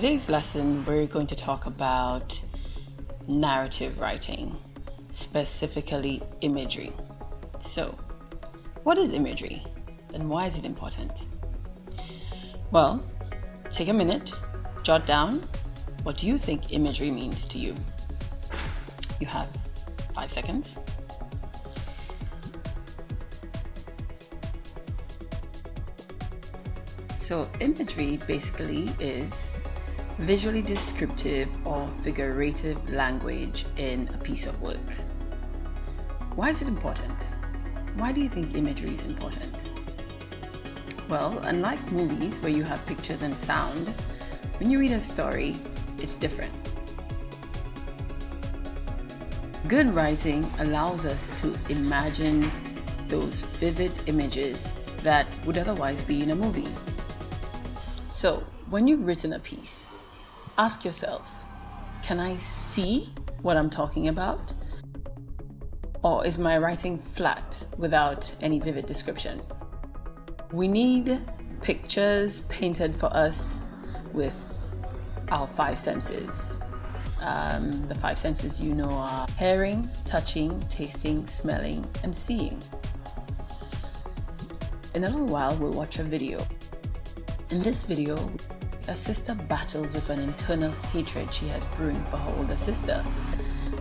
today's lesson, we're going to talk about narrative writing, specifically imagery. So, what is imagery and why is it important? Well, take a minute, jot down what do you think imagery means to you. You have 5 seconds. So imagery basically is visually descriptive or figurative language in a piece of work. Why is it important? Why do you think imagery is important? Well, unlike movies where you have pictures and sound, when you read a story, it's different. Good writing allows us to imagine those vivid images that would otherwise be in a movie. So, when you've written a piece, ask yourself, can I see what I'm talking about? Or is my writing flat without any vivid description? We need pictures painted for us with our 5 senses. The 5 senses are hearing, touching, tasting, smelling, and seeing. In a little while, we'll watch a video. In this video, a sister battles with an internal hatred she has brewing for her older sister.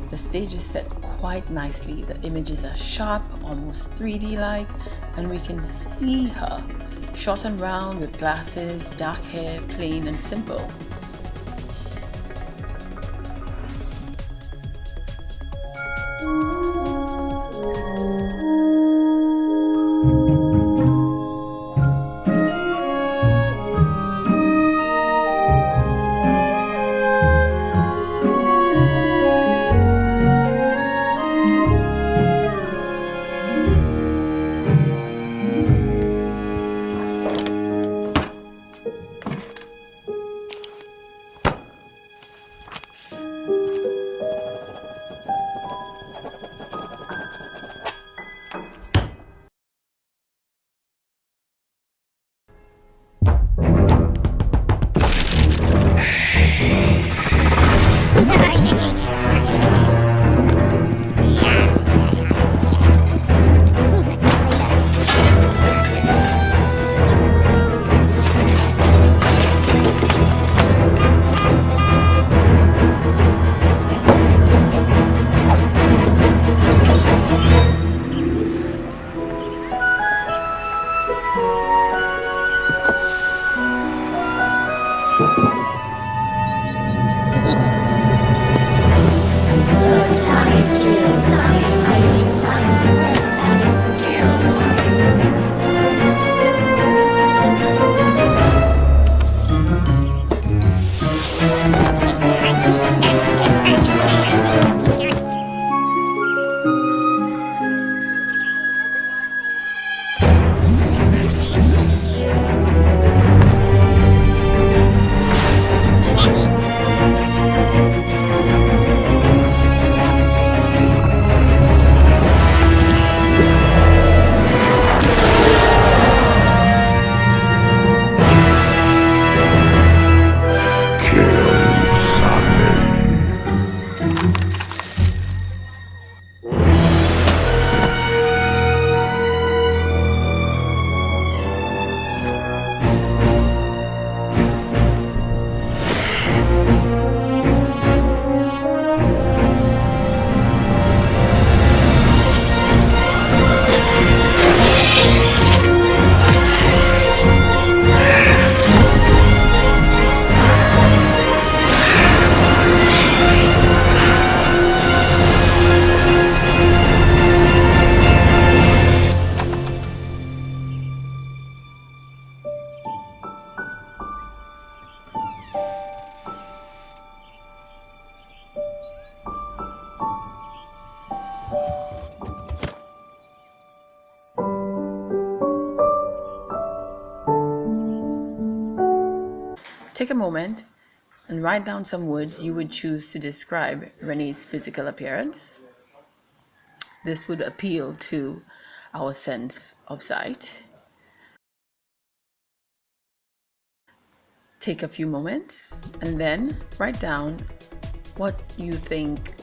The stage is set quite nicely, the images are sharp, almost 3D-like, and we can see her, short and round with glasses, dark hair, plain and simple. Take a moment and write down some words you would choose to describe Renee's physical appearance. This would appeal to our sense of sight. Take a few moments and then write down what you think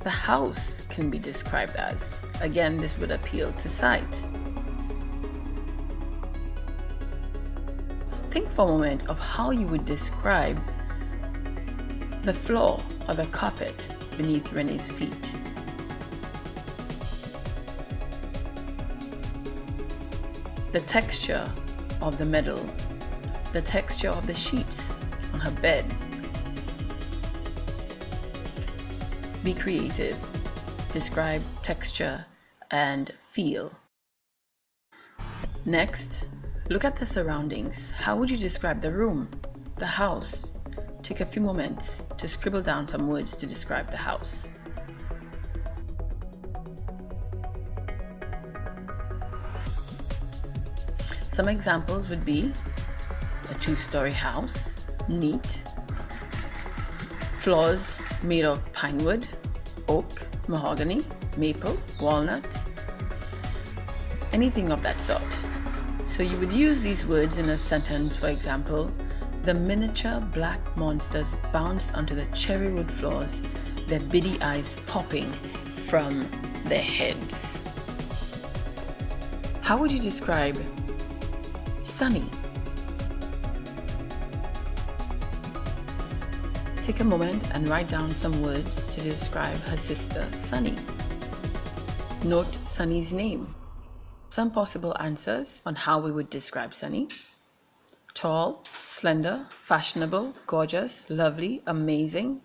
the house can be described as. Again, this would appeal to sight. Think for a moment of how you would describe the floor or the carpet beneath Renee's feet. The texture of the metal, the texture of the sheets on her bed. Be creative. Describe texture and feel. Next, look at the surroundings. How would you describe the room, the house? Take a few moments to scribble down some words to describe the house. Some examples would be a 2-story house, neat, floors made of pine wood, oak, mahogany, maple, walnut, anything of that sort. So you would use these words in a sentence. For example, the miniature black monsters bounced onto the cherry wood floors, their beady eyes popping from their heads. How would you describe Sunny? Take a moment and write down some words to describe her sister Sunny. Note Sunny's name. Some possible answers on how we would describe Sunny: tall, slender, fashionable, gorgeous, lovely, amazing,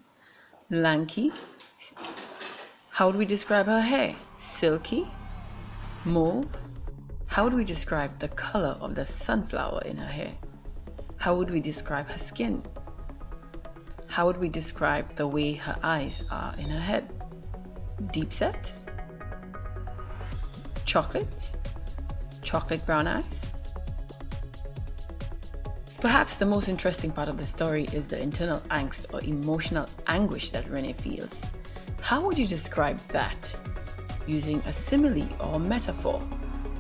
lanky. How would we describe her hair? Silky, mauve. How would we describe the color of the sunflower in her hair? How would we describe her skin? How would we describe the way her eyes are in her head? Deep set? Chocolate? Chocolate brown eyes? Perhaps the most interesting part of the story is the internal angst or emotional anguish that Renee feels. How would you describe that using a simile or metaphor,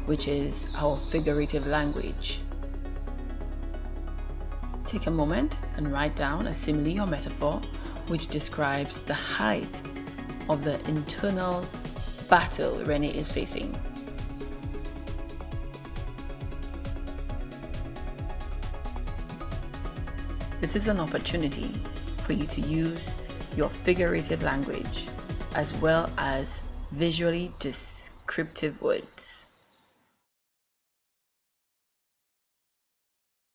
which is our figurative language? Take a moment and write down a simile or metaphor which describes the height of the internal battle Renee is facing. This is an opportunity for you to use your figurative language as well as visually descriptive words.